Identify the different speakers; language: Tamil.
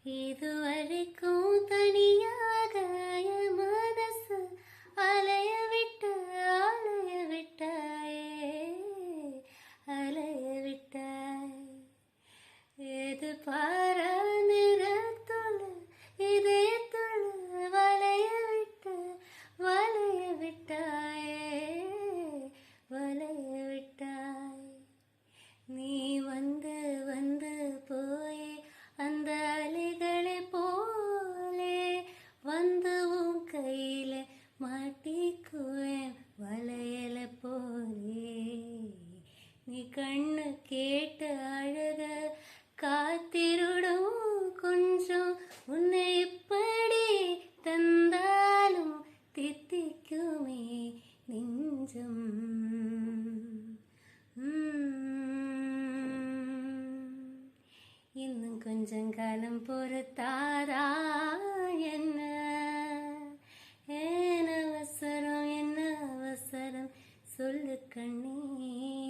Speaker 1: இதுவரைக்கும் தனியாக என் மனசு அலைய விட்டாயே, அலைய விட்டாய். எது பாரா நிறத்துள்ள இதயத்துள்ள வளைய விட்டாயே, வளைய விட்டாய். நீ வந்து வந்து போயே அந்த அலைகளை போலே வந்து உன் கையில மாட்டிக்குவேன் வளையல போலே. நீ கண்ணு கேட்டு அழக காத்திருடும் கொஞ்சம் உன்னை இப்படி தந்தாலும் தித்திக்குமே நெஞ்சம். இன்னும் கொஞ்சம் காலம் பொறுத்தாரா என்ன, ஏன் அவசரம் என்ன அவசரம் சொல்லு கண்ணே.